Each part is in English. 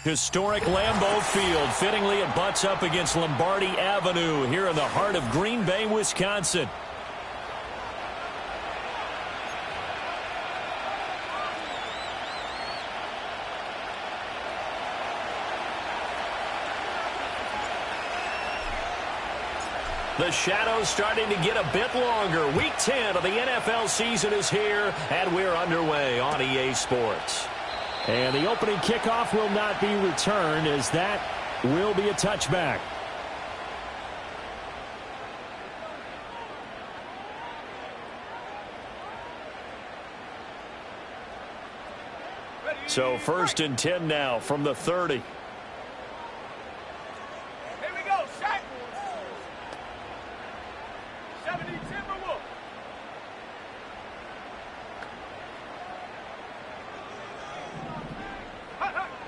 Historic Lambeau Field. Fittingly, it butts up against Lombardi Avenue here in the heart of Green Bay, Wisconsin. The shadow's starting to get a bit longer. Week 10 of the NFL season is here, and we're underway on EA Sports. And the opening kickoff will not be returned, as that will be a touchback. So 1st and 10 now from the 30.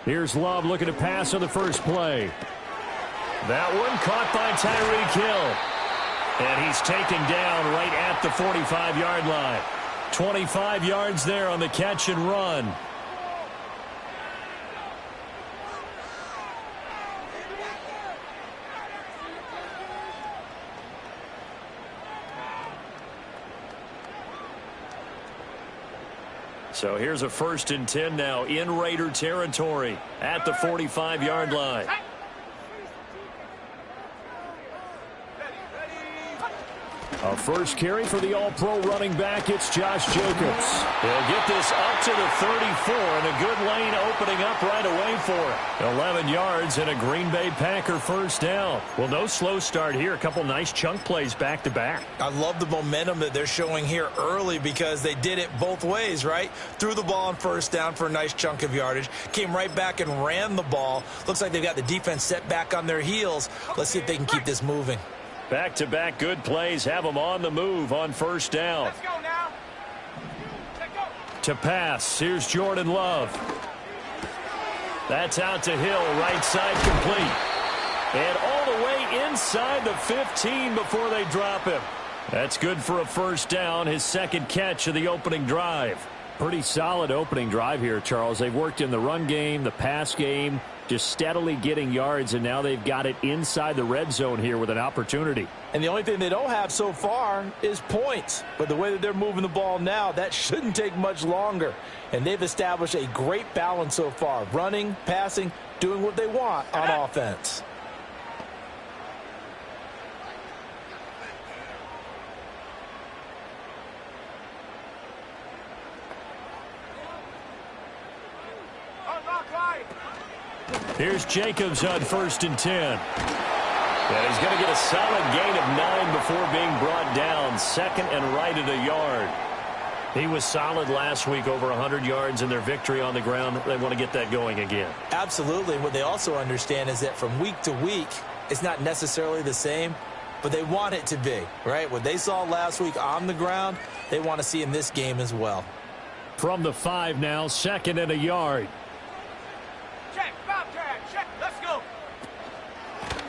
Here's Love looking to pass on the first play. That one caught by Tyreek Hill. And he's taken down right at the 45-yard line. 25 yards there on the catch and run. So here's a 1st and 10 now in Raider territory at the 45-yard line. A first carry for the all-pro running back. It's Josh Jacobs. He'll get this up to the 34, and a good lane opening up right away for it. 11 yards and a Green Bay Packer first down. Well, no slow start here. A couple nice chunk plays back-to-back. I love the momentum that they're showing here early because they did it both ways, right? Threw the ball on first down for a nice chunk of yardage. Came right back and ran the ball. Looks like they've got the defense set back on their heels. Let's see if they can keep this moving. Back-to-back good plays have them on the move on first down. Let's go now. Let's go. To pass, here's Jordan Love. That's out to Hill, right side complete. And all the way inside the 15 before they drop him. That's good for a first down, his second catch of the opening drive. Pretty solid opening drive here, Charles. They've worked in the run game, the pass game, just steadily getting yards, and now they've got it inside the red zone here with an opportunity. And the only thing they don't have so far is points. But the way that they're moving the ball now, that shouldn't take much longer. And they've established a great balance so far. Running, passing, doing what they want on offense. Here's Jacobs on 1st and 10. And he's going to get a solid gain of 9 before being brought down. 2nd and right at a yard. He was solid last week, over 100 yards in their victory on the ground. They want to get that going again. Absolutely. What they also understand is that from week to week, it's not necessarily the same, but they want it to be, right? What they saw last week on the ground, they want to see in this game as well. From the 5 now, 2nd and a yard.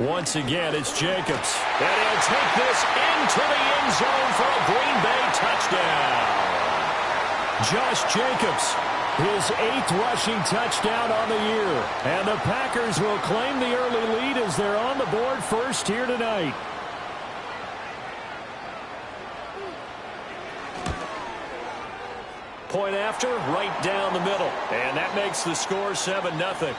Once again, it's Jacobs. And he'll take this into the end zone for a Green Bay touchdown. Josh Jacobs, his 8th rushing touchdown on the year. And the Packers will claim the early lead as they're on the board first here tonight. Point after, right down the middle. And that makes the score 7-0.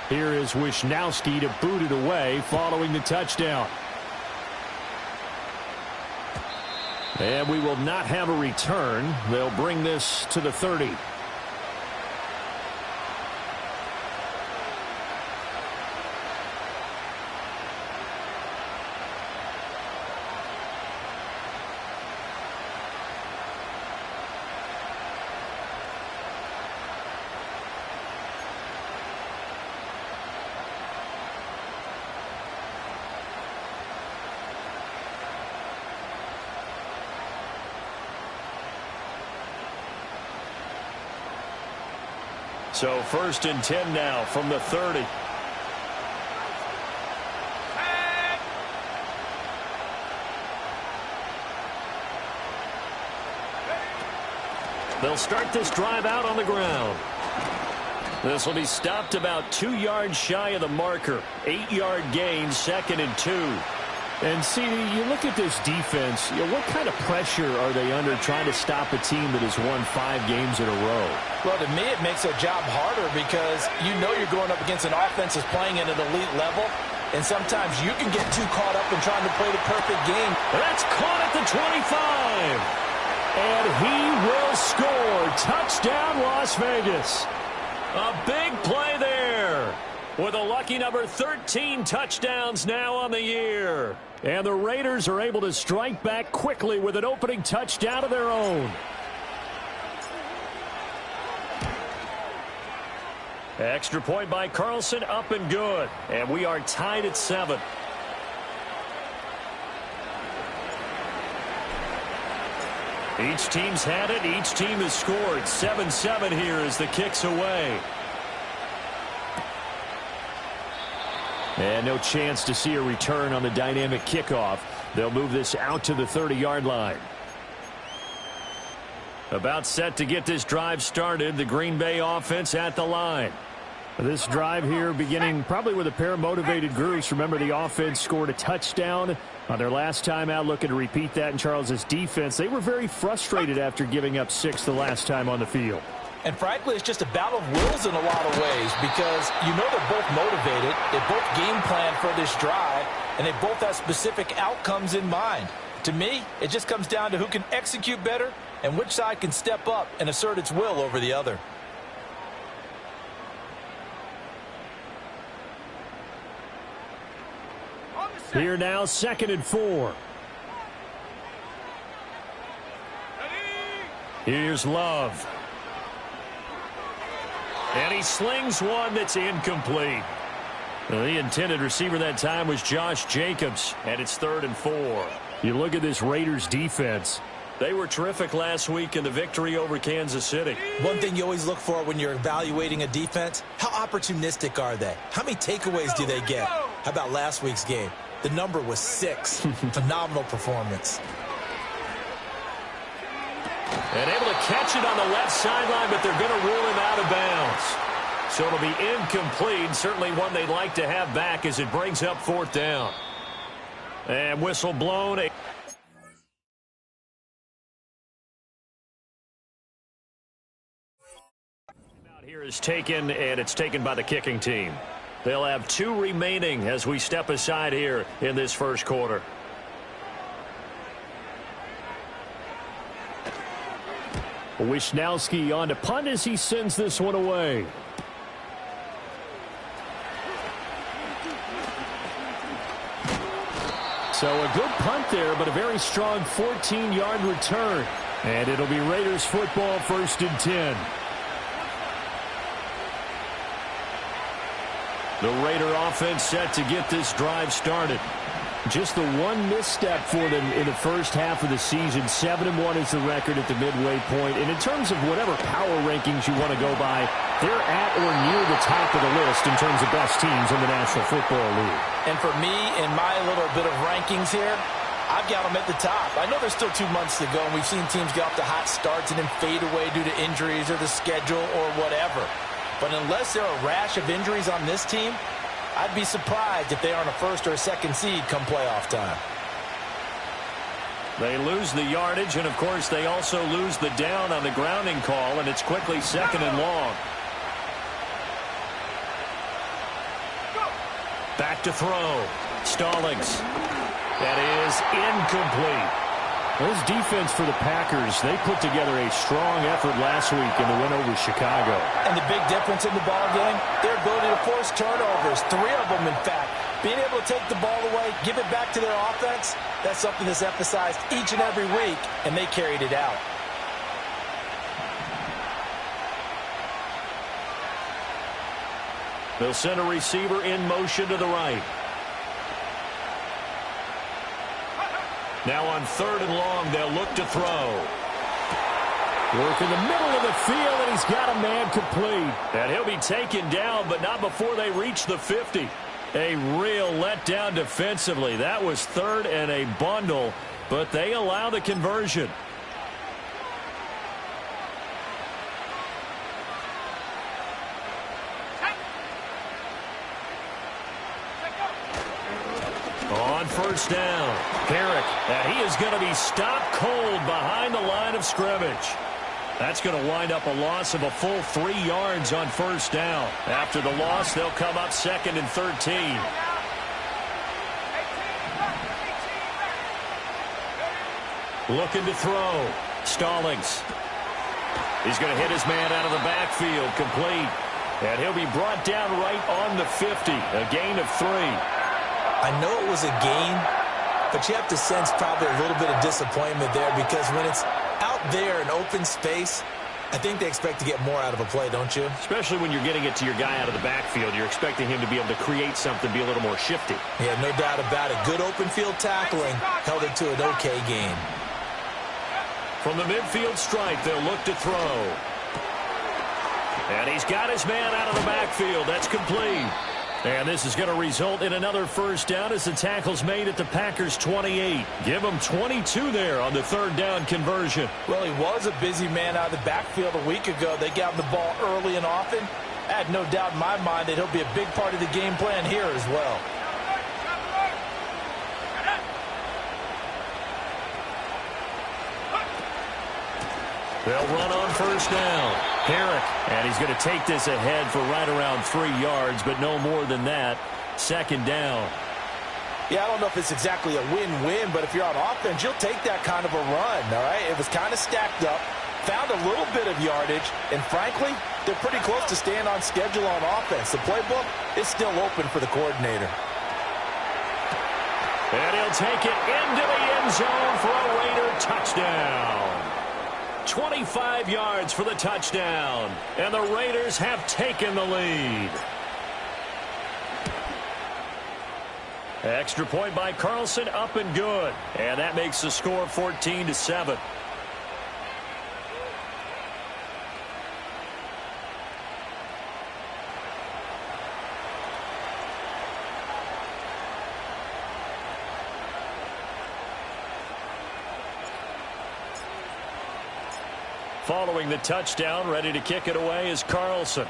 Here is Wisnowski to boot it away following the touchdown. And we will not have a return. They'll bring this to the 30. So 1st and 10 now from the 30. They'll start this drive out on the ground. This will be stopped about 2 yards shy of the marker. 8-yard gain, 2nd and 2. And see, you look at this defense, what kind of pressure are they under trying to stop a team that has won 5 games in a row? Well, to me, it makes their job harder because you know you're going up against an offense that's playing at an elite level, and sometimes you can get too caught up in trying to play the perfect game. That's caught at the 25. And he will score. Touchdown, Las Vegas. A big play there. With a lucky number 13 touchdowns now on the year. And the Raiders are able to strike back quickly with an opening touchdown of their own. Extra point by Carlson, up and good. And we are tied at 7. Each team's had it. Each team has scored. 7-7 here as the kick's away. And no chance to see a return on the dynamic kickoff. They'll move this out to the 30-yard line. About set to get this drive started. The Green Bay offense at the line. This drive here beginning probably with a pair of motivated groups. Remember, the offense scored a touchdown on their last time out, looking to repeat that in Charles's defense. They were very frustrated after giving up 6 the last time on the field. And frankly, it's just a battle of wills in a lot of ways because you know they're both motivated. They both game plan for this drive, and they both have specific outcomes in mind. To me, it just comes down to who can execute better and which side can step up and assert its will over the other. Here now, 2nd and 4. Here's Love. And he slings one that's incomplete. The intended receiver that time was Josh Jacobs, and it's 3rd and 4. You look at this Raiders defense. They were terrific last week in the victory over Kansas City. One thing you always look for when you're evaluating a defense, how opportunistic are they? How many takeaways do they get? How about last week's game? The number was 6. Phenomenal performance. And able to catch it on the left sideline, but they're going to rule him out of bounds. So it'll be incomplete. Certainly one they'd like to have back as it brings up 4th down. And whistle blown. Here is taken, and it's taken by the kicking team. They'll have 2 remaining as we step aside here in this first quarter. Wishnowski on to punt as he sends this one away. So a good punt there, but a very strong 14-yard return. And it'll be Raiders football, 1st and 10. The Raider offense set to get this drive started. Just the one misstep for them in the first half of the season. 7-1 is the record at the midway point. And in terms of whatever power rankings you want to go by, they're at or near the top of the list in terms of best teams in the National Football League. And for me, in my little bit of rankings here, I've got them at the top. I know there's still 2 months to go, and we've seen teams get off to hot starts and then fade away due to injuries or the schedule or whatever. But unless there are a rash of injuries on this team, I'd be surprised if they aren't a 1st or a 2nd seed come playoff time. They lose the yardage, and, of course, they also lose the down on the grounding call, and it's quickly 2nd and long. Back to throw. Stallings. That is incomplete. This defense for the Packers, they put together a strong effort last week in the win over Chicago. And the big difference in the ball game, their ability to force turnovers, 3 of them, in fact. Being able to take the ball away, give it back to their offense, that's something that's emphasized each and every week, and they carried it out. They'll send a receiver in motion to the right. Now on 3rd and long, they'll look to throw. Work in the middle of the field, and he he's got a man complete. And he'll be taken down, but not before they reach the 50. A real letdown defensively. That was third and a bundle, but they allow the conversion. On first down, Herrick. He is going to be stopped cold behind the line of scrimmage. That's going to wind up a loss of a full 3 yards on first down. After the loss, they'll come up 2nd and 13. Looking to throw. Stallings. He's going to hit his man out of the backfield. Complete. And he'll be brought down right on the 50. A gain of 3. I know it was a gain, but you have to sense probably a little bit of disappointment there because when it's out there in open space, I think they expect to get more out of a play, don't you? Especially when you're getting it to your guy out of the backfield. You're expecting him to be able to create something, be a little more shifty. Yeah, no doubt about it. Good open field tackling held it to an okay gain. From the midfield stripe, they'll look to throw. And he's got his man out of the backfield. That's complete. And this is going to result in another first down as the tackle's made at the Packers' 28. Give them 22 there on the third down conversion. Well, he was a busy man out of the backfield a week ago. They got him the ball early and often. I had no doubt in my mind that he'll be a big part of the game plan here as well. They'll run on first down. Herrick, and he's going to take this ahead for right around 3 yards, but no more than that. 2nd down. Yeah, I don't know if it's exactly a win-win, but if you're on offense, you'll take that kind of a run, all right? It was kind of stacked up, found a little bit of yardage, and frankly, they're pretty close to staying on schedule on offense. The playbook is still open for the coordinator. And he'll take it into the end zone for a Raider touchdown. 25 yards for the touchdown. And the Raiders have taken the lead. Extra point by Carlson, up and good. And that makes the score 14-7. Following the touchdown, ready to kick it away is Carlson.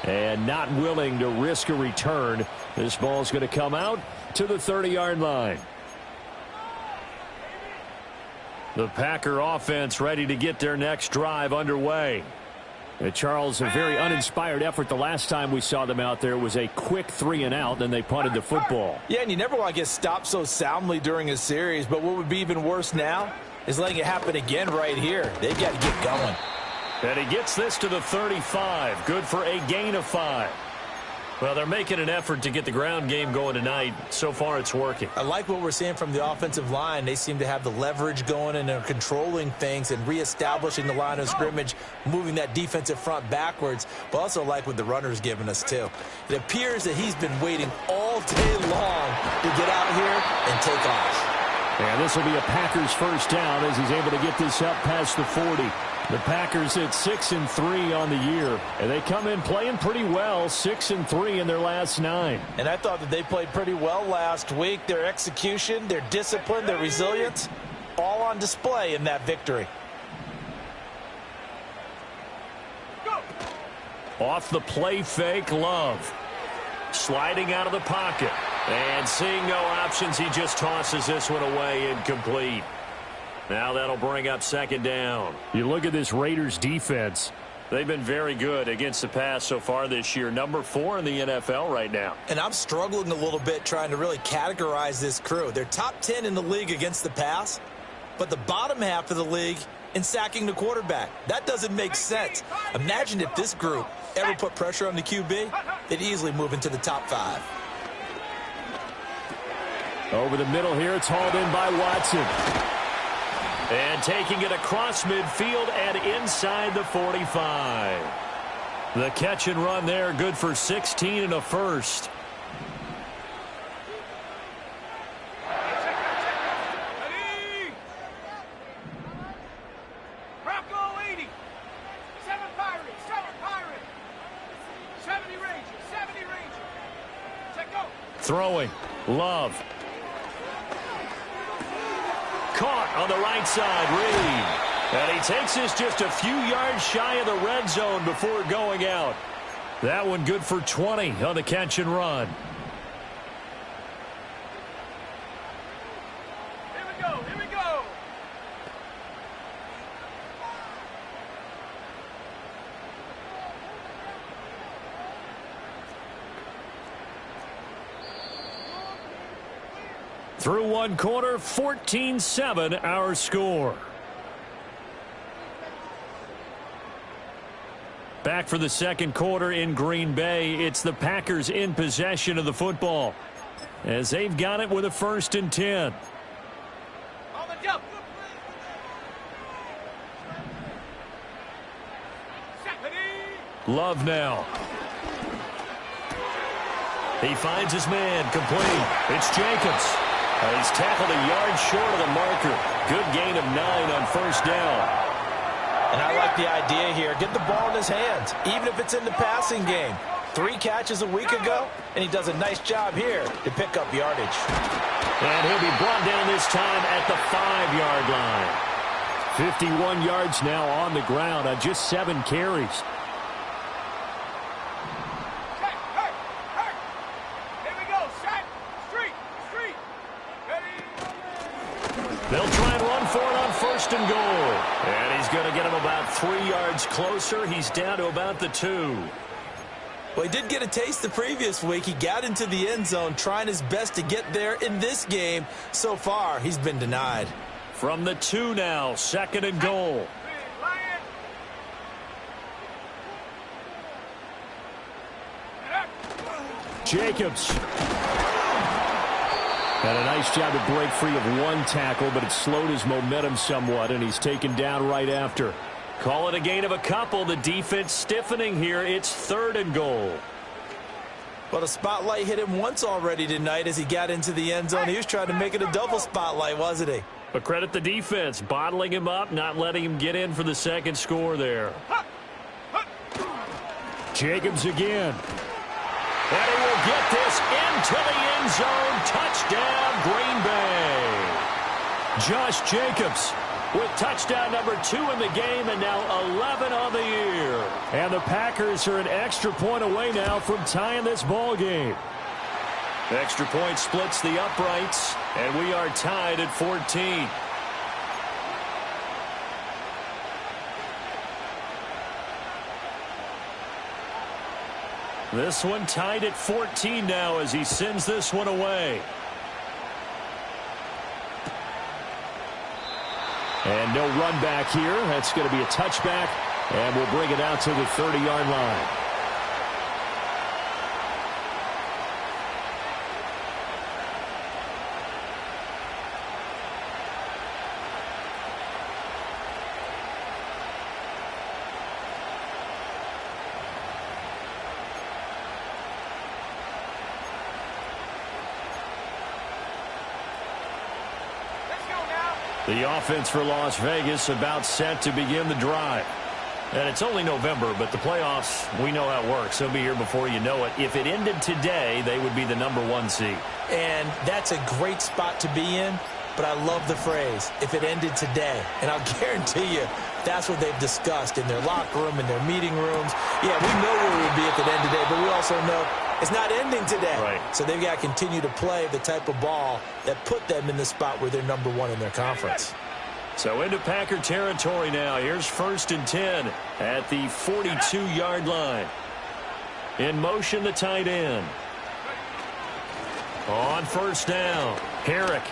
And not willing to risk a return. This ball's going to come out to the 30-yard line. The Packer offense ready to get their next drive underway. Charles, a very uninspired effort the last time we saw them out there was a quick 3-and-out, and they punted the football. Yeah, and you never want to get stopped so soundly during a series, but what would be even worse now is letting it happen again right here. They've got to get going. And he gets this to the 35. Good for a gain of 5. Well, they're making an effort to get the ground game going tonight. So far, it's working. I like what we're seeing from the offensive line. They seem to have the leverage going and they're controlling things and reestablishing the line of scrimmage, moving that defensive front backwards, but also like what the runner's giving us, too. It appears that he's been waiting all day long to get out here and take off. And this will be a Packers first down as he's able to get this up past the 40. The Packers at 6-3 on the year, and they come in playing pretty well, 6-3 in their last 9. And I thought that they played pretty well last week. Their execution, their discipline, their resilience, all on display in that victory. Off the play fake, Love. Sliding out of the pocket. And seeing no options, he just tosses this one away, incomplete. Now that'll bring up 2nd down. You look at this Raiders defense. They've been very good against the pass so far this year. Number 4 in the NFL right now. And I'm struggling a little bit trying to really categorize this crew. They're top 10 in the league against the pass, but the bottom half of the league in sacking the quarterback. That doesn't make sense. Imagine if this group ever put pressure on the QB, they'd easily move into the top 5. Over the middle here, it's hauled in by Watson. And taking it across midfield and inside the 45. The catch and run there, good for 16 and a first. Throwing. Love. Caught on the right side. Reed. And he takes this just a few yards shy of the red zone before going out. That one good for 20 on the catch and run. Here we go. Here we go. Through one quarter, 14-7 our score. Back for the second quarter in Green Bay. It's the Packers in possession of the football as they've got it with a 1st and 10. On the jump. Love now. He finds his man complete. It's Jacobs. He's tackled a yard short of the marker. Good gain of 9 on 1st down. And I like the idea here. Get the ball in his hands, even if it's in the passing game. 3 catches a week ago, and he does a nice job here to pick up yardage. And he'll be brought down this time at the 5-yard line. 51 yards now on the ground on just 7 carries. They'll try and run for it on 1st and goal. And he's going to get him about 3 yards closer. He's down to about the 2. Well, he did get a taste the previous week. He got into the end zone trying his best to get there in this game. So far, he's been denied. From the 2 now, 2nd and goal. Jacobs. Had a nice job to break free of 1 tackle, but it slowed his momentum somewhat, and he's taken down right after. Call it a gain of a couple. The defense stiffening here. It's 3rd and goal. Well, the spotlight hit him once already tonight as he got into the end zone. He was trying to make it a double spotlight, wasn't he? But credit the defense, bottling him up, not letting him get in for the 2nd score there. Jacobs again. And he will get this into the end zone. Touchdown, Green Bay. Josh Jacobs with touchdown number 2 in the game and now 11 on the year. And the Packers are an extra point away now from tying this ball game. Extra point splits the uprights, and we are tied at 14. This one tied at 14 now as he sends this one away. And no run back here. That's going to be a touchback, and we'll bring it out to the 30-yard line. The offense for Las Vegas about set to begin the drive. And it's only November, but the playoffs, we know how it works. They'll be here before you know it. If it ended today, they would be the number 1 seed. And that's a great spot to be in, but I love the phrase, if it ended today. And I'll guarantee you, that's what they've discussed in their locker room, in their meeting rooms. Yeah, we know where we would be if it ended today, but we also know it's not ending today. Right. So they've got to continue to play the type of ball that put them in the spot where they're number 1 in their conference. So into Packer territory now. Here's 1st and 10 at the 42-yard line. In motion, the tight end. On 1st down, Herrick.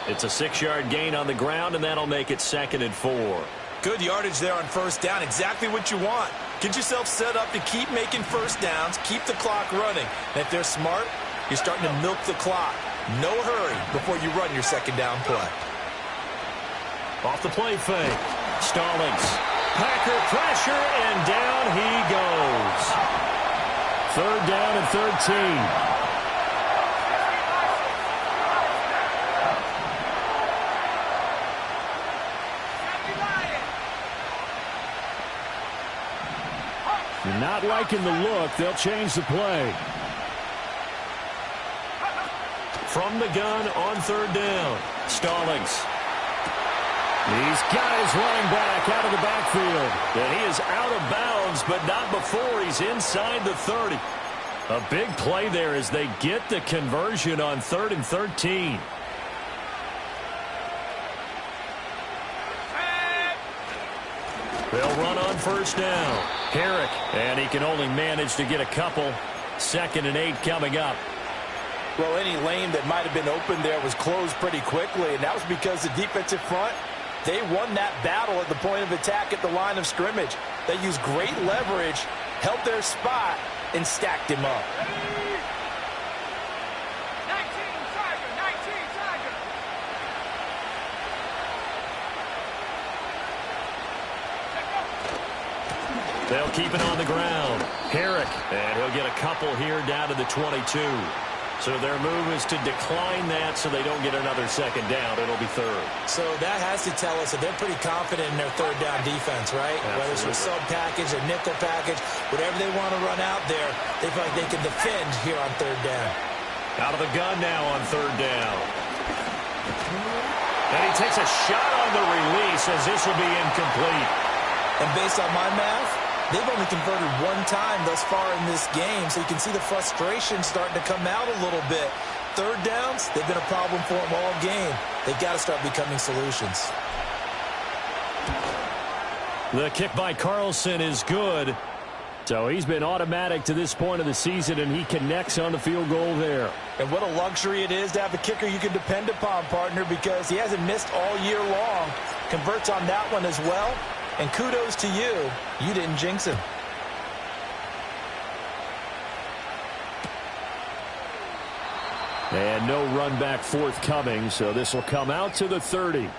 It's a 6-yard gain on the ground, and that'll make it 2nd and 4. Good yardage there on 1st down. Exactly what you want. Get yourself set up to keep making 1st downs, keep the clock running. And if they're smart, you're starting to milk the clock. No hurry before you run your 2nd down play. Off the play fake. Stallings. Packer pressure, and down he goes. 3rd down and 13. Not liking the look. They'll change the play. from the gun on third down. Stallings. He's got his running back out of the backfield. And he is out of bounds, but not before he's inside the 30. A big play there as they get the conversion on 3rd and 13. They'll run on first down. Herrick, and he can only manage to get a couple. 2nd and 8 coming up. Well, any lane that might have been open there was closed pretty quickly, and that was because the defensive front, they won that battle at the point of attack at the line of scrimmage. They used great leverage, held their spot, and stacked him up. 19 Tiger, 19 Tiger. They'll keep it on the ground. Herrick, and he'll get a couple here down to the 22. So their move is to decline that so they don't get another 2nd down. It'll be 3rd. So that has to tell us that they're pretty confident in their 3rd down defense, right? Absolutely. Whether it's a sub package or nickel package, whatever they want to run out there, they feel like they can defend here on 3rd down. Out of the gun now on 3rd down. And he takes a shot on the release as this will be incomplete. And based on my math, they've only converted one time thus far in this game, so you can see the frustration starting to come out a little bit. 3rd downs, they've been a problem for them all game. They've got to start becoming solutions. The kick by Carlson is good. So he's been automatic to this point of the season, and he connects on the field goal there. And what a luxury it is to have a kicker you can depend upon, partner, because he hasn't missed all year long. Converts on that one as well. And kudos to you. You didn't jinx him. And no run back forthcoming, so this will come out to the 30.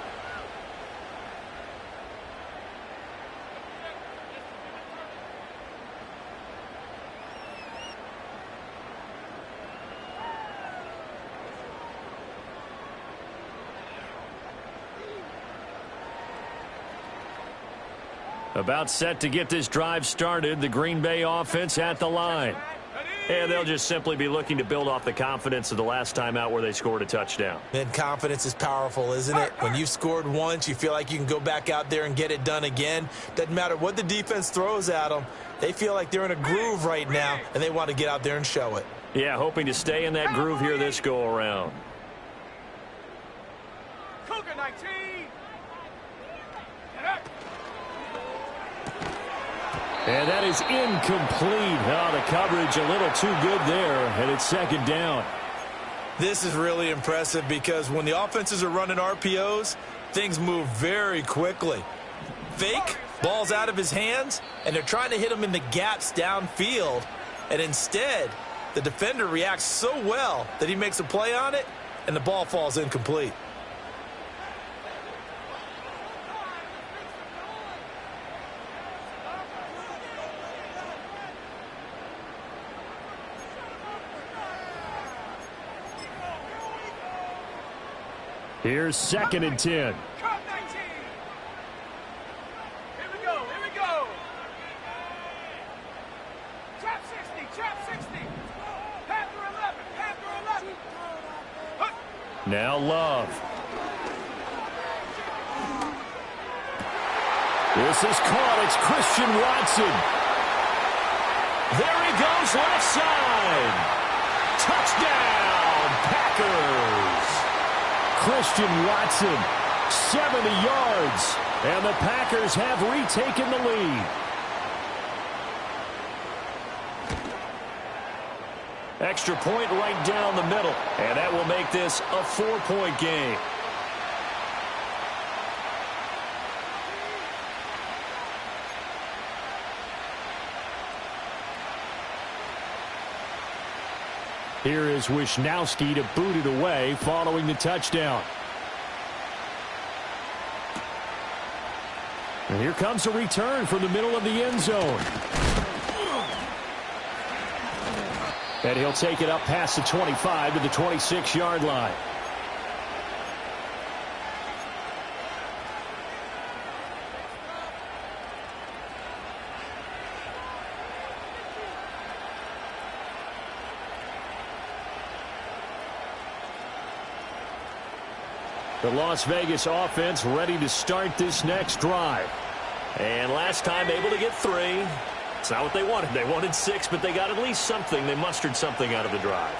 About set to get this drive started. The Green Bay offense at the line. And they'll just simply be looking to build off the confidence of the last time out where they scored a touchdown. And confidence is powerful, isn't it? When you've scored once, you feel like you can go back out there and get it done again. Doesn't matter what the defense throws at them. They feel like they're in a groove right now, and they want to get out there and show it. Yeah, hoping to stay in that groove here this go-around. Cougar 19. And that is incomplete. Oh, the coverage a little too good there, and it's 2nd down. This is really impressive because when the offenses are running RPOs, things move very quickly. Fake, ball's out of his hands, and they're trying to hit him in the gaps downfield. And instead, the defender reacts so well that he makes a play on it, and the ball falls incomplete. Here's 2nd and 10. Cut 19. Here we go. Here we go. Trap 60. Trap 60. Panther 11. Panther 11. Hut. Now Love. This is caught. It's Christian Watson. There he goes left side. Touchdown, Packers. Christian Watson, 70 yards, and the Packers have retaken the lead. Extra point right down the middle, and that will make this a 4-point game. Here is Wisnowski to boot it away following the touchdown. And here comes a return from the middle of the end zone. And he'll take it up past the 25 to the 26-yard line. The Las Vegas offense ready to start this next drive. And last time able to get 3. It's not what they wanted. They wanted 6, but they got at least something. They mustered something out of the drive.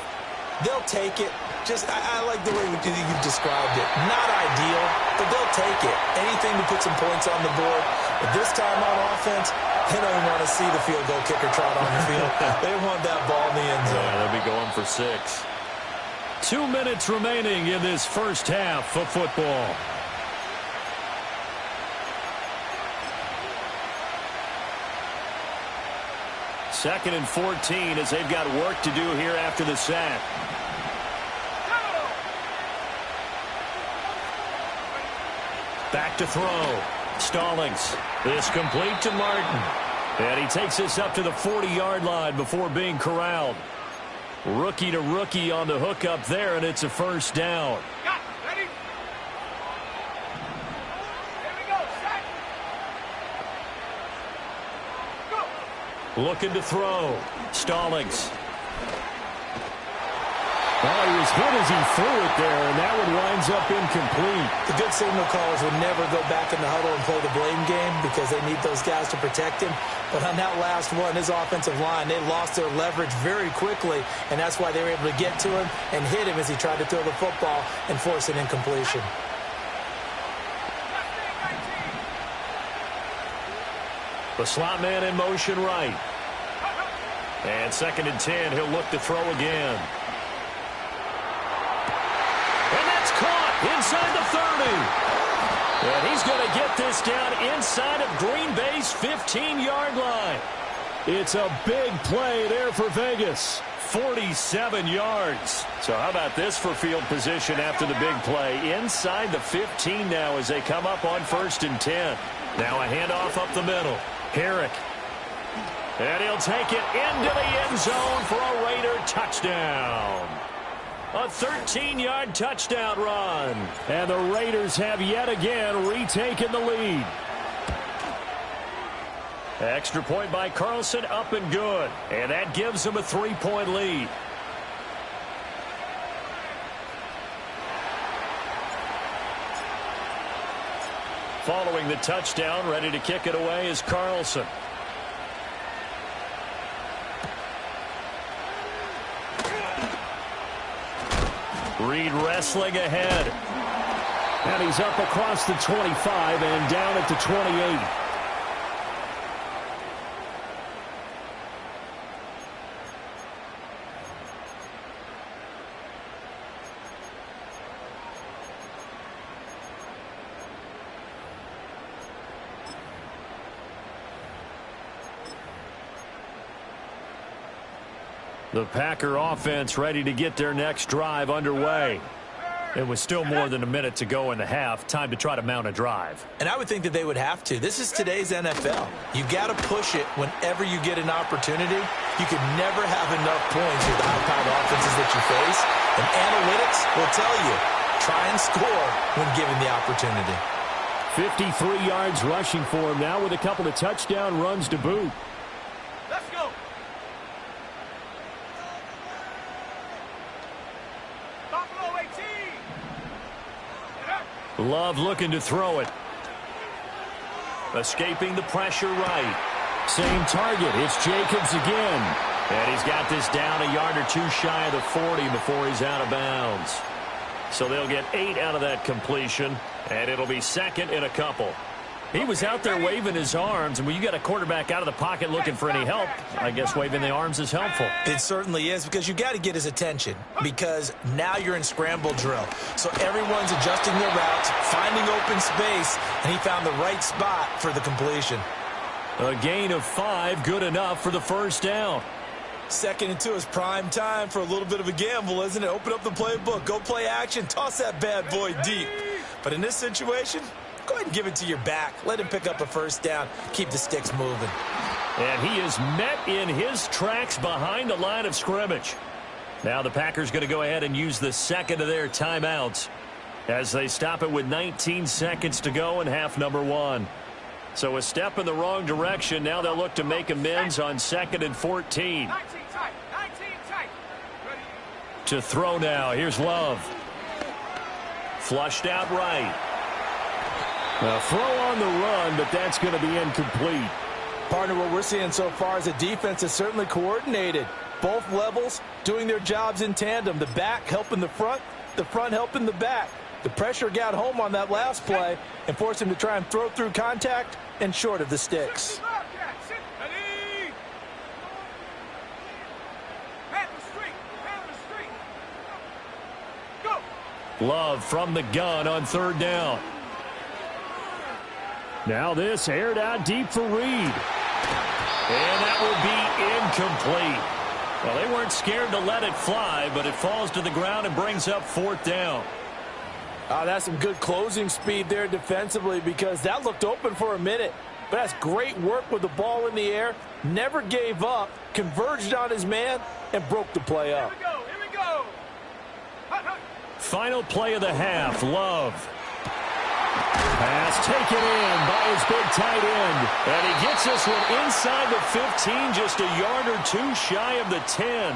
They'll take it. I like the way you've described it. Not ideal, but they'll take it. Anything to put some points on the board. But this time on offense, they don't even want to see the field goal kicker trot on the field. They want that ball in the end zone. Yeah, they'll be going for 6. 2 minutes remaining in this first half of football. Second and 14 as they've got work to do here after the sack. Back to throw. Stallings. This complete to Martin. And he takes this up to the 40-yard line before being corralled. Rookie to rookie on the hook up there, and it's a first down. Got it. Ready? Here we go. Set. Go. Looking to throw. Stallings. Oh, he was hit as he threw it there, and that one winds up incomplete. The good signal callers would never go back in the huddle and play the blame game because they need those guys to protect him. But on that last one, his offensive line, they lost their leverage very quickly, and that's why they were able to get to him and hit him as he tried to throw the football and force an incompletion. The slot man in motion right. And second and 10, he'll look to throw again. And that's caught inside the 30. And he's going to get this down inside of Green Bay's 15-yard line. It's a big play there for Vegas. 47 yards. So how about this for field position after the big play? Inside the 15 now as they come up on 1st and 10. Now a handoff up the middle. Herrick. And he'll take it into the end zone for a Raider touchdown. A 13-yard touchdown run. And the Raiders have yet again retaken the lead. Extra point by Carlson, up and good. And that gives them a 3-point lead. Following the touchdown, ready to kick it away is Carlson. Reed wrestling ahead. And he's up across the 25 and down at the 28. The Packer offense ready to get their next drive underway. It was still more than a minute to go in the half. Time to try to mount a drive. And I would think that they would have to. This is today's NFL. You got to push it whenever you get an opportunity. You could never have enough points with the high-powered offenses that you face. And analytics will tell you, try and score when given the opportunity. 53 yards rushing for him now with a couple of touchdown runs to boot. Let's go. Buffalo 18. Love looking to throw it. Escaping the pressure right. Same target. It's Jacobs again. And he's got this down a yard or two shy of the 40 before he's out of bounds. So they'll get 8 out of that completion, and it'll be second in a couple. He was out there waving his arms, and when you got a quarterback out of the pocket looking for any help, I guess waving the arms is helpful. It certainly is, because you got to get his attention, because now you're in scramble drill. So everyone's adjusting their routes, finding open space, and he found the right spot for the completion. A gain of 5, good enough for the first down. 2nd and 2 is prime time for a little bit of a gamble, isn't it? Open up the playbook, go play action, toss that bad boy deep. But in this situation, go ahead and give it to your back. Let him pick up a first down. Keep the sticks moving. And he is met in his tracks behind the line of scrimmage. Now the Packers going to go ahead and use the second of their timeouts as they stop it with 19 seconds to go in half number 1. So a step in the wrong direction. Now they'll look to make amends on 2nd and 14. 19 tight. 19 tight. Ready. To throw now. Here's Love. Flushed out right. A throw on the run, but that's going to be incomplete. Partner, what we're seeing so far is the defense is certainly coordinated. Both levels doing their jobs in tandem. The back helping the front helping the back. The pressure got home on that last play and forced him to try and throw through contact and short of the sticks. Love from the gun on third down. Now this aired out deep for Reed. And that will be incomplete. Well, they weren't scared to let it fly, but it falls to the ground and brings up fourth down. That's some good closing speed there defensively, because that looked open for a minute. But that's great work with the ball in the air. Never gave up, converged on his man, and broke the play up. Here we go. Final play of the half, Love. Pass taken in by his big tight end. And he gets this one inside the 15, just a yard or two shy of the 10.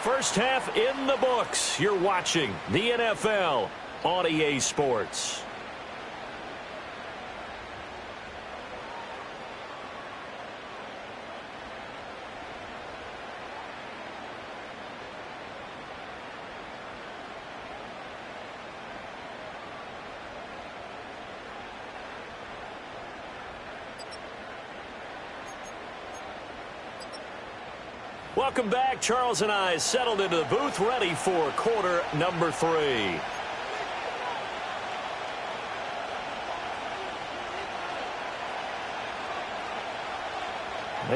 First half in the books. You're watching the NFL on EA Sports. Welcome back. Charles and I settled into the booth, ready for quarter number 3.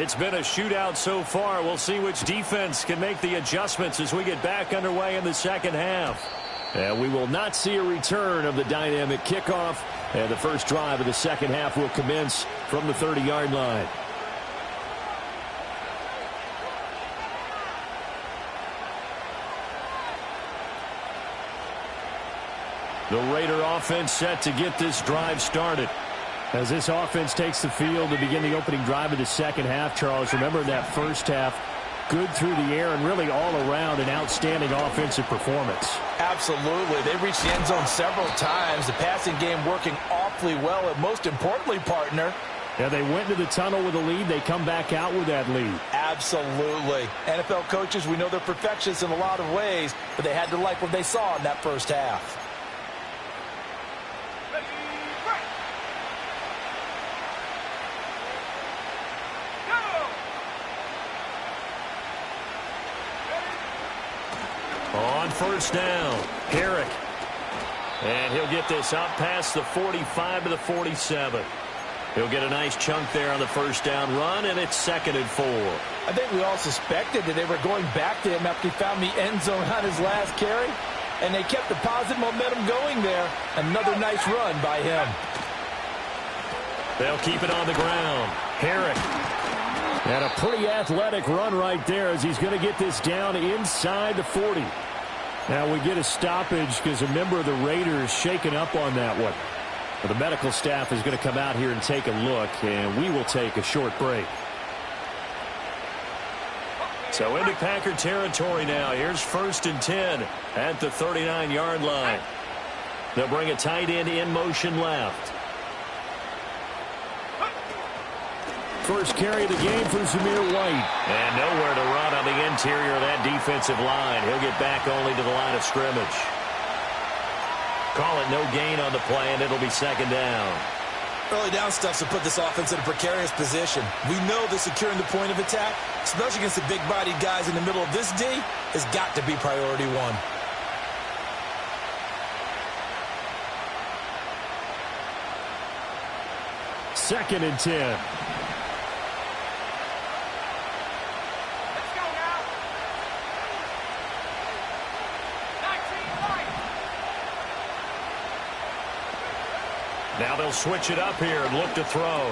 It's been a shootout so far. We'll see which defense can make the adjustments as we get back underway in the second half. And we will not see a return of the dynamic kickoff. And the first drive of the second half will commence from the 30-yard line. The Raider offense set to get this drive started. As this offense takes the field to begin the opening drive of the second half, Charles, remember that first half, good through the air and really all around an outstanding offensive performance. Absolutely. They reached the end zone several times. The passing game working awfully well, and most importantly, partner, yeah, they went to the tunnel with a lead. They come back out with that lead. Absolutely. NFL coaches, we know they're perfectionists in a lot of ways, but they had to like what they saw in that first half. On first down, Herrick. And he'll get this up past the 45 to the 47. He'll get a nice chunk there on the first down run, and it's 2nd and 4. I think we all suspected that they were going back to him after he found the end zone on his last carry, and they kept the positive momentum going there. Another nice run by him. They'll keep it on the ground. Herrick. And a pretty athletic run right there as he's going to get this down inside the 40. Now we get a stoppage because a member of the Raiders shaken up on that one. But the medical staff is going to come out here and take a look, and we will take a short break. So into Packer territory now. Here's 1st and 10 at the 39-yard line. They'll bring a tight end in motion left. First carry of the game for Zamir White. And nowhere to run on the interior of that defensive line. He'll get back only to the line of scrimmage. Call it no gain on the play, and it'll be 2nd down. Early down stuff to put this offense in a precarious position. We know that securing the point of attack, especially against the big-bodied guys in the middle of this D, has got to be priority one. Second and 10. Now they'll switch it up here and look to throw.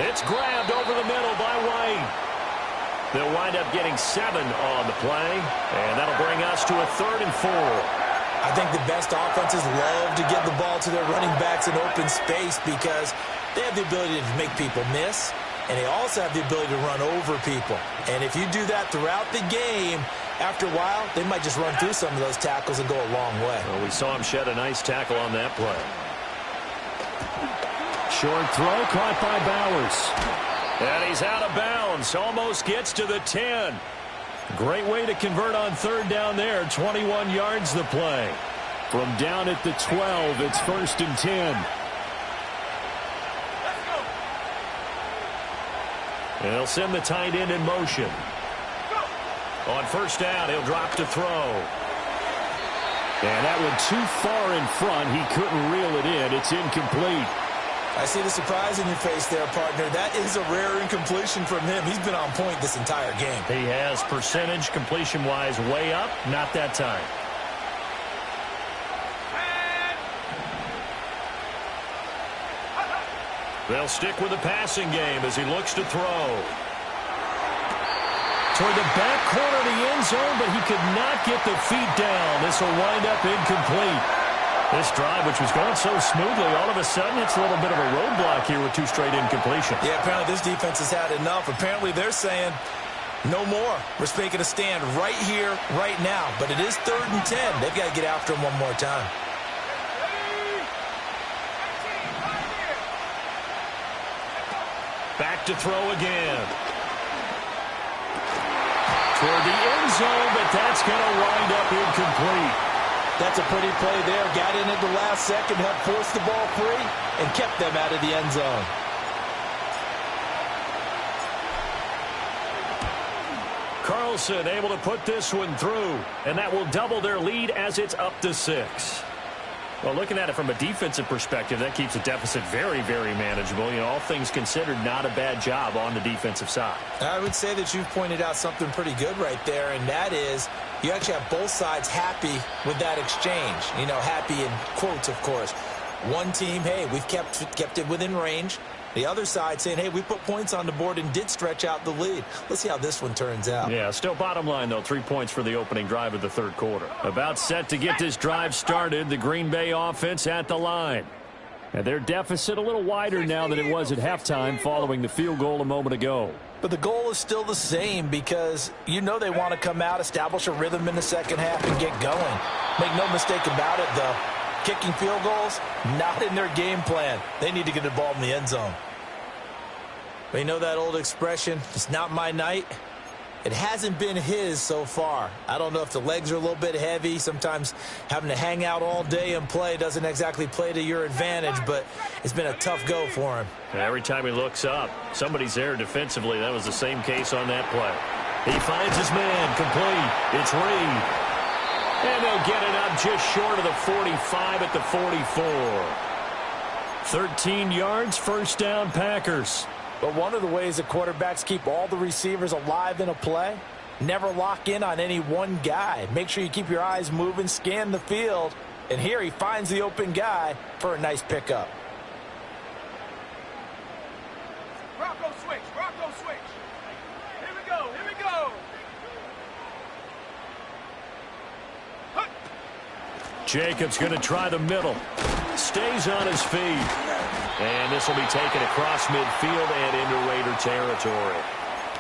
It's grabbed over the middle by White. They'll wind up getting 7 on the play, and that'll bring us to a 3rd and 4. I think the best offenses love to get the ball to their running backs in open space because they have the ability to make people miss, and they also have the ability to run over people. And if you do that throughout the game, After a while, they might just run through some of those tackles and go a long way. Well, we saw him shed a nice tackle on that play. Short throw caught by Bowers. And he's out of bounds. Almost gets to the 10. Great way to convert on third down there. 21 yards the play. From down at the 12, it's 1st and 10. And he'll send the tight end in motion. On first down, he'll drop to throw. And that one too far in front. He couldn't reel it in. It's incomplete. I see the surprise in your face there, partner. That is a rare incompletion from him. He's been on point this entire game. He has percentage completion-wise way up. Not that time. They'll stick with the passing game as he looks to throw. Toward the back corner of the end zone, but he could not get the feet down. This will wind up incomplete. This drive, which was going so smoothly, all of a sudden it's a little bit of a roadblock here with 2 straight incompletions. Yeah, apparently this defense has had enough. Apparently they're saying no more. We're making a stand right here, right now. But it is 3rd and 10. They've got to get after him one more time. Back to throw again. Toward the end zone, but that's going to wind up incomplete. That's a pretty play there. Got in at the last second, helped force the ball free, and kept them out of the end zone. Carlson able to put this one through, and that will double their lead as it's up to 6. Well, looking at it from a defensive perspective, that keeps the deficit very, very manageable. You know, all things considered, not a bad job on the defensive side. I would say that you've pointed out something pretty good right there, and that is you actually have both sides happy with that exchange. You know, happy in quotes, of course. One team, hey, we've kept it within range. The other side saying, hey, we put points on the board and did stretch out the lead. Let's see how this one turns out. Yeah, still bottom line, though, 3 points for the opening drive of the 3rd quarter. About set to get this drive started, the Green Bay offense at the line. And their deficit a little wider now than it was at halftime following the field goal a moment ago. But the goal is still the same because you know they want to come out, establish a rhythm in the second half, and get going. Make no mistake about it, though. Kicking field goals, not in their game plan. They need to get the ball in the end zone. But you know that old expression, it's not my night? It hasn't been his so far. I don't know if the legs are a little bit heavy. Sometimes having to hang out all day and play doesn't exactly play to your advantage, but it's been a tough go for him. Every time he looks up, somebody's there defensively. That was the same case on that play. He finds his man, complete. It's Reed. And they'll get it up just short of the 45 at the 44. 13 yards, 1st down, Packers. But one of the ways that quarterbacks keep all the receivers alive in a play, never lock in on any one guy. Make sure you keep your eyes moving, scan the field. And here he finds the open guy for a nice pickup. Rocco switch. Rocco switch. Here we go. Here we go. Jacobs going to try the middle. Stays on his feet. And this will be taken across midfield and into Raider territory.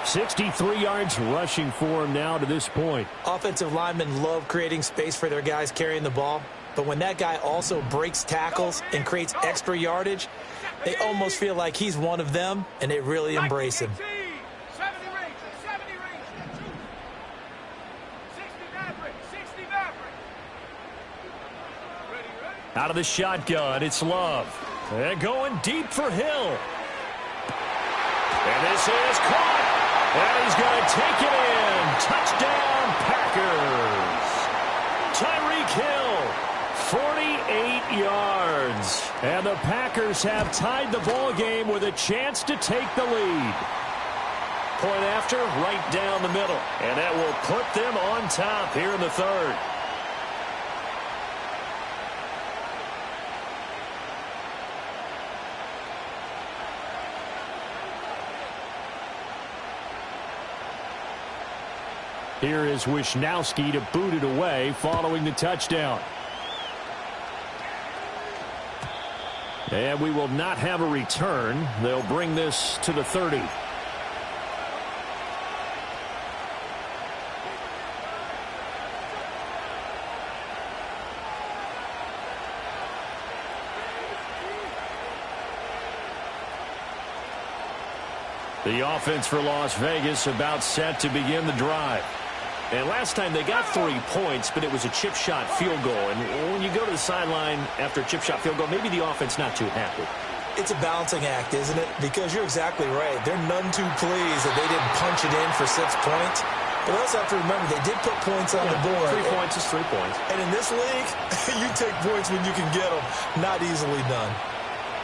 63 yards rushing for him now to this point. Offensive linemen love creating space for their guys carrying the ball. But when that guy also breaks tackles and creates extra yardage, they almost feel like he's one of them, and they really embrace him. 70 range. 70 range. 60 Maverick. 60 Maverick. Ready. Out of the shotgun, it's Love. And going deep for Hill. And this is caught. And he's going to take it in. Touchdown, Packers. Tyreek Hill, 48 yards. And the Packers have tied the ball game with a chance to take the lead. Point after, right down the middle. And that will put them on top here in the 3rd. Here is Wisnowski to boot it away following the touchdown. And we will not have a return. They'll bring this to the 30. The offense for Las Vegas about set to begin the drive. And last time they got 3 points, but it was a chip shot field goal. And when you go to the sideline after a chip shot field goal, maybe the offense not too happy. It's a balancing act, isn't it? Because you're exactly right. They're none too pleased that they didn't punch it in for 6 points. But also have to remember, they did put points on the board. 3 points is 3 points. And in this league, you take points when you can get them. Not easily done.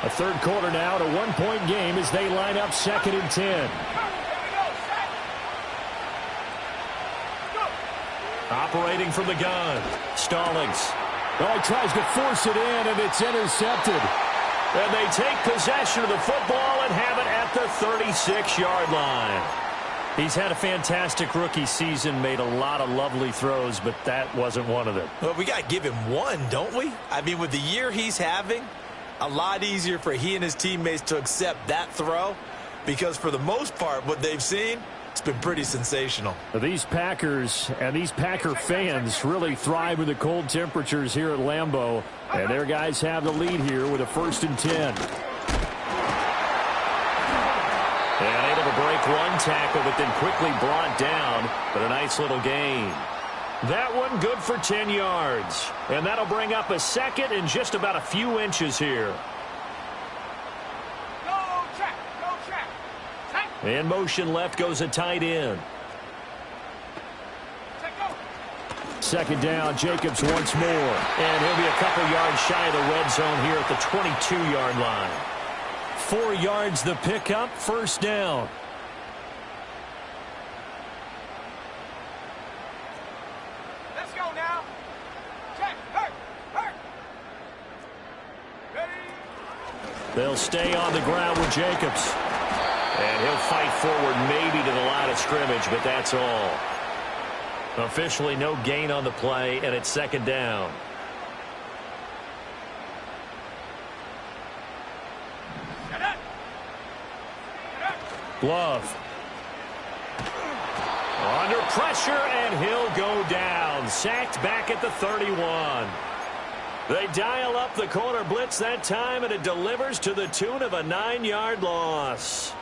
A third quarter now, a 1-point game as they line up 2nd and 10. Operating from the gun. Stallings. Oh, he tries to force it in, and it's intercepted. And they take possession of the football and have it at the 36-yard line. He's had a fantastic rookie season, made a lot of lovely throws, but that wasn't one of them. Well, we got to give him one, don't we? I mean, with the year he's having, a lot easier for he and his teammates to accept that throw because for the most part, what they've seen, it's been pretty sensational. These Packers and these Packer fans really thrive with the cold temperatures here at Lambeau, and their guys have the lead here with a 1st and 10. And able to break 1 tackle, but then quickly brought down, but a nice little gain. That one good for 10 yards, and that'll bring up a 2nd and just about a few inches here. In motion left goes a tight end. 2nd down, Jacobs once more. And he'll be a couple yards shy of the red zone here at the 22-yard line. 4 yards the pickup, 1st down. Let's go now. Check. Hurt. Ready? They'll stay on the ground with Jacobs. And he'll fight forward maybe to the line of scrimmage, but that's all. Officially no gain on the play, and it's 2nd down. Glove. Under pressure, and he'll go down. Sacked back at the 31. They dial up the corner blitz that time, and it delivers to the tune of a 9-yard loss.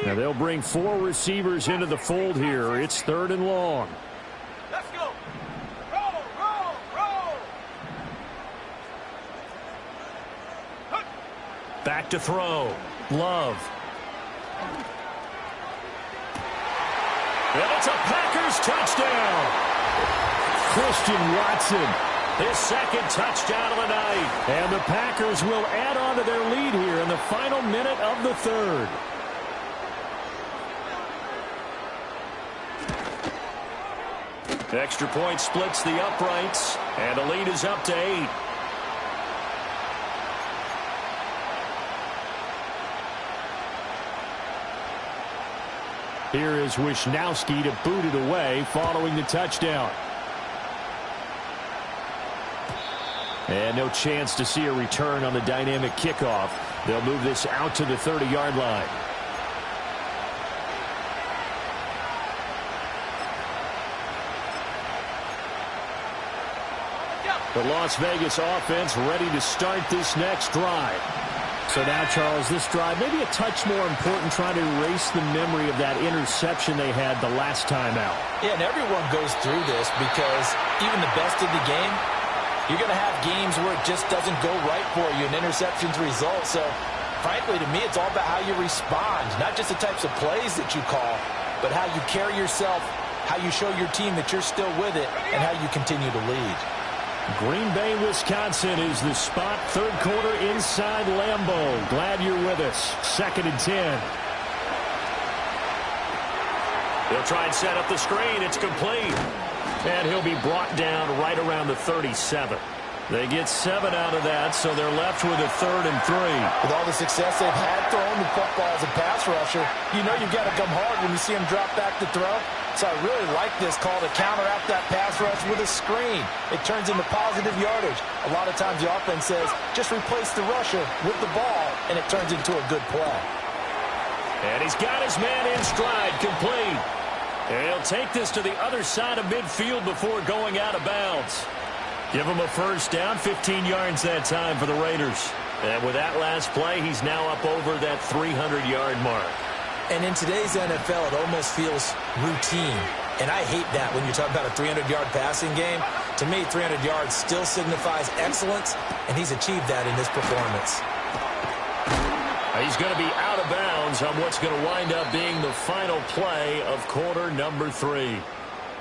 Now they'll bring 4 receivers into the fold here. It's 3rd and long. Let's go. Roll. Back to throw. Love. And it's a Packers touchdown. Christian Watson. His 2nd touchdown of the night. And the Packers will add on to their lead here in the final minute of the 3rd. Extra point splits the uprights, and the lead is up to 8. Here is Wisnowski to boot it away following the touchdown. And no chance to see a return on the dynamic kickoff. They'll move this out to the 30-yard line. The Las Vegas offense ready to start this next drive. So now, Charles, this drive maybe a touch more important, trying to erase the memory of that interception they had the last time out. Yeah, and everyone goes through this because even the best of the game, you're going to have games where it just doesn't go right for you, and interceptions result. So, frankly, to me, it's all about how you respond, not just the types of plays that you call, but how you carry yourself, how you show your team that you're still with it, and how you continue to lead. Green Bay, Wisconsin is the spot. 3rd quarter inside Lambeau. Glad you're with us. 2nd and 10. They'll try and set up the screen. It's complete. And he'll be brought down right around the 37. They get 7 out of that, so they're left with a 3rd and 3. With all the success they've had throwing the football as a pass rusher, you know you've got to come hard when you see him drop back to throw. So I really like this call to counteract that pass rush with a screen. It turns into positive yardage. A lot of times the offense says, just replace the rusher with the ball, and it turns into a good play. And he's got his man in stride, complete. And he'll take this to the other side of midfield before going out of bounds. Give him a first down, 15 yards that time for the Raiders. And with that last play, he's now up over that 300-yard mark. And in today's NFL, it almost feels routine. And I hate that when you're talking about a 300-yard passing game. To me, 300 yards still signifies excellence, and he's achieved that in this performance. He's going to be out of bounds on what's going to wind up being the final play of quarter number 3.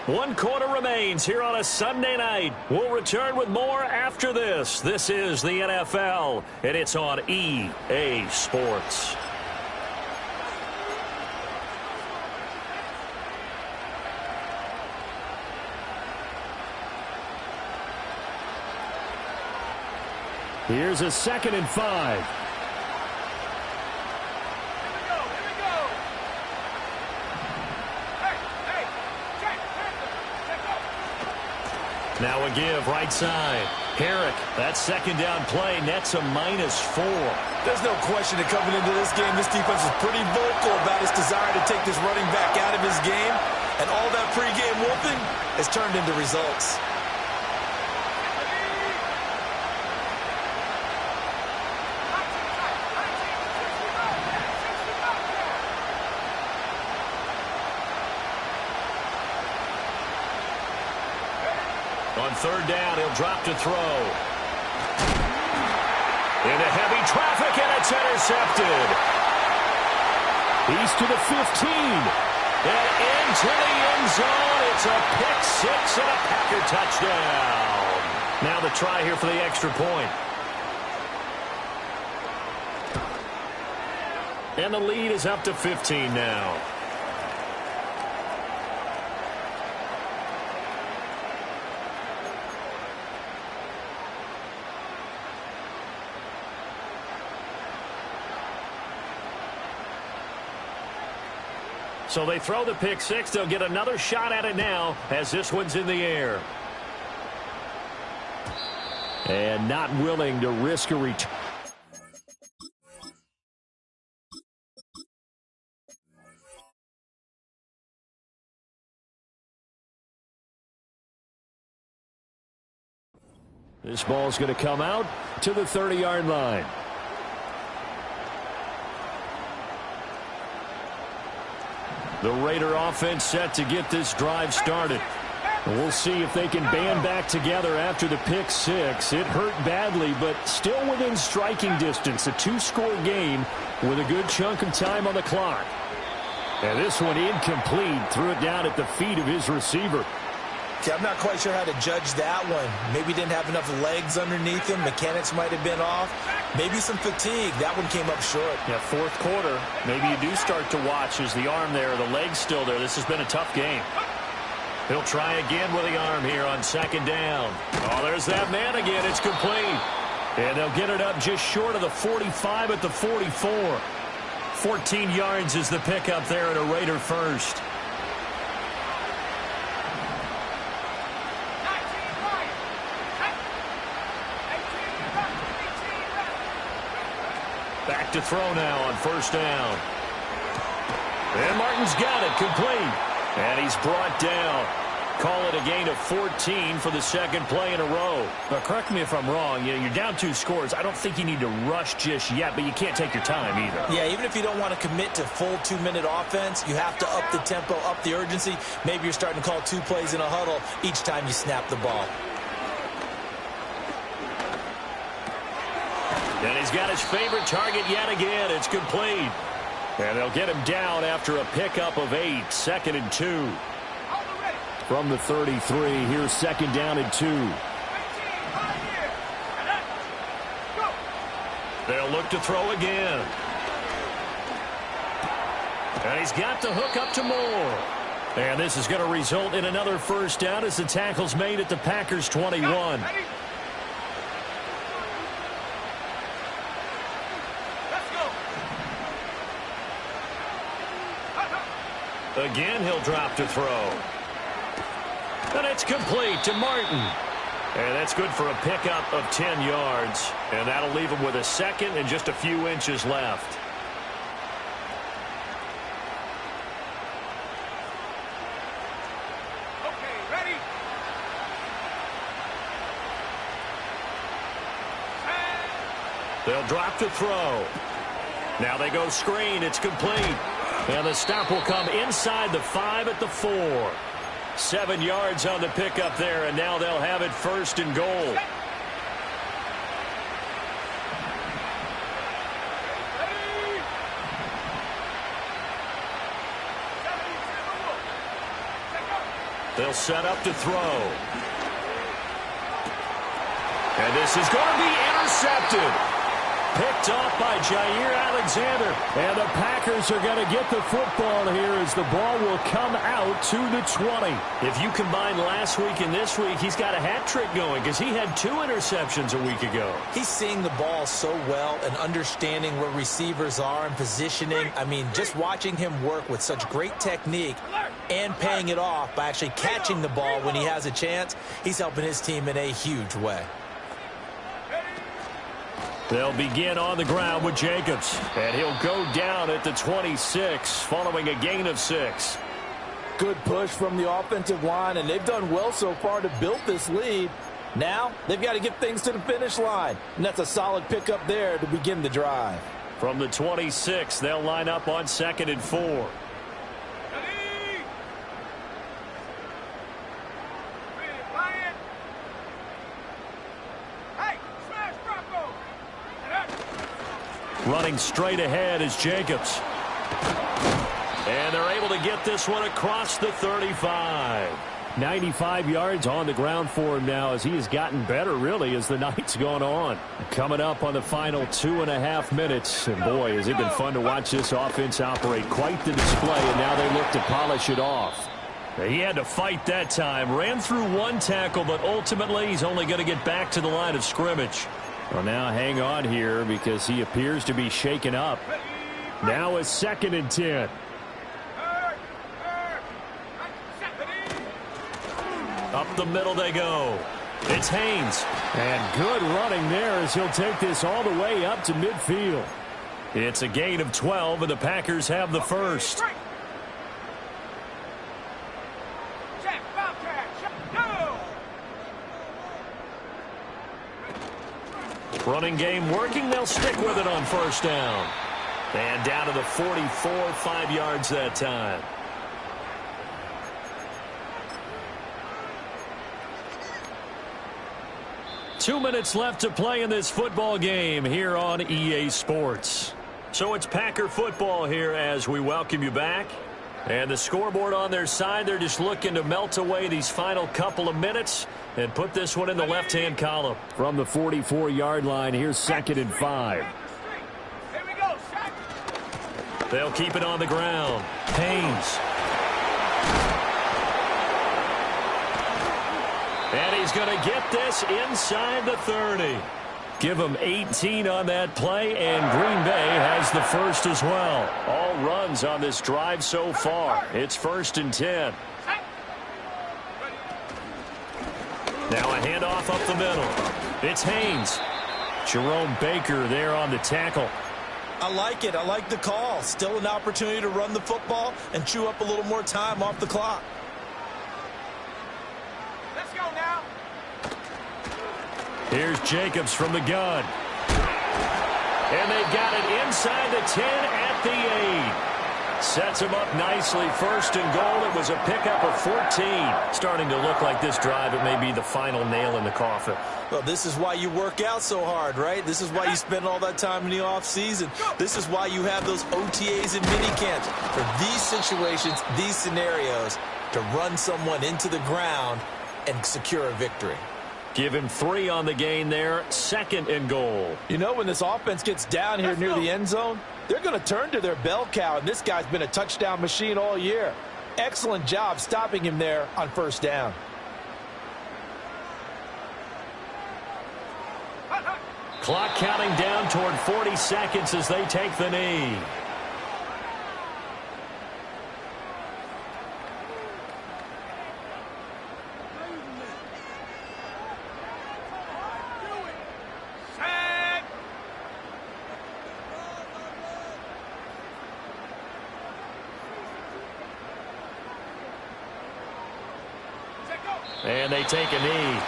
1 quarter remains here on a Sunday night. We'll return with more after this. This is the NFL, and it's on EA Sports. Here's a 2nd and 5. Now a give, right side. Herrick, that 2nd down play, nets a -4. There's no question that coming into this game, this defense is pretty vocal about its desire to take this running back out of his game. And all that pregame whooping has turned into results. On 3rd down, he'll drop to throw. Into heavy traffic, and it's intercepted. He's to the 15. And into the end zone. It's a pick-6 and a Packer touchdown. Now the try here for the extra point. And the lead is up to 15 now. So they throw the pick-6. They'll get another shot at it now as this one's in the air. And not willing to risk a return. This ball's going to come out to the 30-yard line. The Raider offense set to get this drive started. And we'll see if they can band back together after the pick-6. It hurt badly, but still within striking distance. A 2-score game with a good chunk of time on the clock. And this one incomplete. Threw it down at the feet of his receiver. Okay, I'm not quite sure how to judge that one. Maybe didn't have enough legs underneath him. Mechanics might have been off. Maybe some fatigue. That one came up short. Yeah, 4th quarter. Maybe you do start to watch. Is the arm there, the leg's still there? This has been a tough game. He'll try again with the arm here on 2nd down. Oh, there's that man again. It's complete. And they'll get it up just short of the 45 at the 44. 14 yards is the pickup there at a Raider first. Back to throw now on 1st down. And Martin's got it, complete. And he's brought down. Call it a gain of 14 for the 2nd play in a row. Now, correct me if I'm wrong. You're down 2 scores. I don't think you need to rush just yet, but you can't take your time either. Yeah, even if you don't want to commit to full 2-minute offense, you have to up the tempo, up the urgency. Maybe you're starting to call 2 plays in a huddle each time you snap the ball. And he's got his favorite target yet again. It's complete. And they'll get him down after a pickup of 8. 2nd and 2. From the 33, here's 2nd down and 2. They'll look to throw again. And he's got the hook up to Moore. And this is going to result in another 1st down as the tackle's made at the Packers' 21. Again, he'll drop to throw. And it's complete to Martin. And that's good for a pickup of 10 yards. And that'll leave him with a 2nd and just a few inches left. They'll drop to throw. Now they go screen. It's complete. And the stop will come inside the 5 at the 4. 7 yards on the pickup there, and now they'll have it 1st and goal. They'll set up to throw. And this is going to be intercepted. Picked off by Jair Alexander. And the Packers are going to get the football here as the ball will come out to the 20. If you combine last week and this week, he's got a hat trick going because he had 2 interceptions a week ago. He's seeing the ball so well and understanding where receivers are and positioning. I mean, just watching him work with such great technique and paying it off by actually catching the ball when he has a chance, he's helping his team in a huge way. They'll begin on the ground with Jacobs, and he'll go down at the 26 following a gain of 6. Good push from the offensive line, and they've done well so far to build this lead. Now they've got to get things to the finish line, and that's a solid pickup there to begin the drive. From the 26, they'll line up on 2nd and 4. Running straight ahead is Jacobs. And they're able to get this one across the 35. 95 yards on the ground for him now as he has gotten better, really, as the night's gone on. Coming up on the final 2.5 minutes. And, boy, has it been fun to watch this offense operate. Quite the display, and now they look to polish it off. He had to fight that time. Ran through 1 tackle, but ultimately he's only going to get back to the line of scrimmage. Well, now hang on here because he appears to be shaken up. Now it's 2nd and 10. Up the middle they go. It's Haynes. And good running there as he'll take this all the way up to midfield. It's a gain of 12, and the Packers have the first. Running game working. They'll stick with it on 1st down. And down to the 44, 5 yards that time. Two minutes left to play in this football game here on EA Sports. So it's Packer football here as we welcome you back. And the scoreboard on their side, they're just looking to melt away these final couple of minutes and put this one in the left-hand column. From the 44-yard line, here's 2nd and 5. They'll keep it on the ground. Haynes. And he's going to get this inside the 30. Give him 18 on that play, and Green Bay has the first as well. All runs on this drive so far. It's 1st and 10. Now a handoff up the middle. It's Haynes. Jerome Baker there on the tackle. I like it. I like the call. Still an opportunity to run the football and chew up a little more time off the clock. Let's go now. Here's Jacobs from the gun. And they've got it inside the 10 at the 8. Sets him up nicely. 1st and goal. It was a pickup of 14. Starting to look like this drive, it may be the final nail in the coffin. Well, this is why you work out so hard, right? This is why you spend all that time in the offseason. This is why you have those OTAs and mini camps. For these situations, these scenarios, to run someone into the ground and secure a victory. Give him 3 on the gain there. 2nd and goal. You know, when this offense gets down here near the end zone, they're going to turn to their bell cow, and this guy's been a touchdown machine all year. Excellent job stopping him there on 1st down. Clock counting down toward 40 seconds as they take the knee. And they take a knee.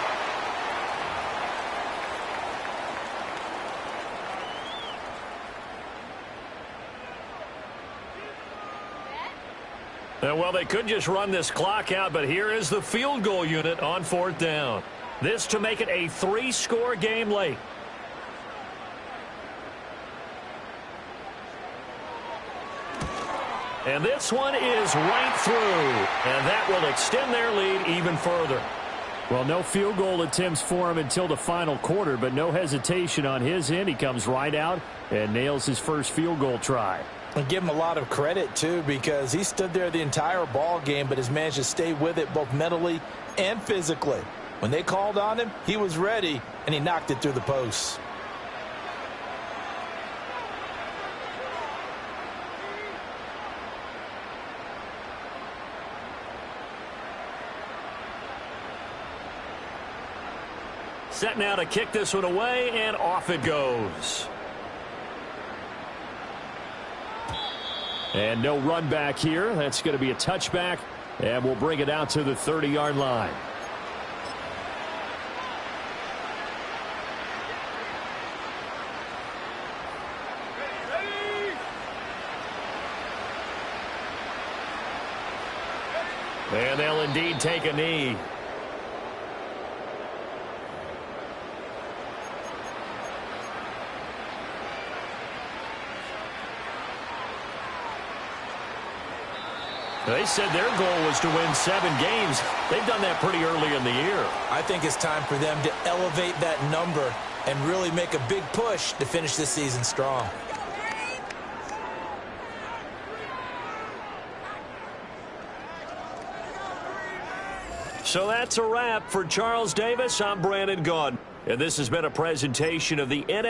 Well, they could just run this clock out, but here is the field goal unit on 4th down. This to make it a 3-score game late. And this one is right through, and that will extend their lead even further. Well, no field goal attempts for him until the final quarter, but no hesitation on his end. He comes right out and nails his first field goal try. And give him a lot of credit, too, because he stood there the entire ball game, but has managed to stay with it both mentally and physically. When they called on him, he was ready, and he knocked it through the posts. Set now to kick this one away, and off it goes. And no run back here. That's going to be a touchback, and we'll bring it out to the 30-yard line. And they'll indeed take a knee. They said their goal was to win 7 games. They've done that pretty early in the year. I think it's time for them to elevate that number and really make a big push to finish this season strong. So that's a wrap for Charles Davis. I'm Brandon Gaudin, and this has been a presentation of the NFL.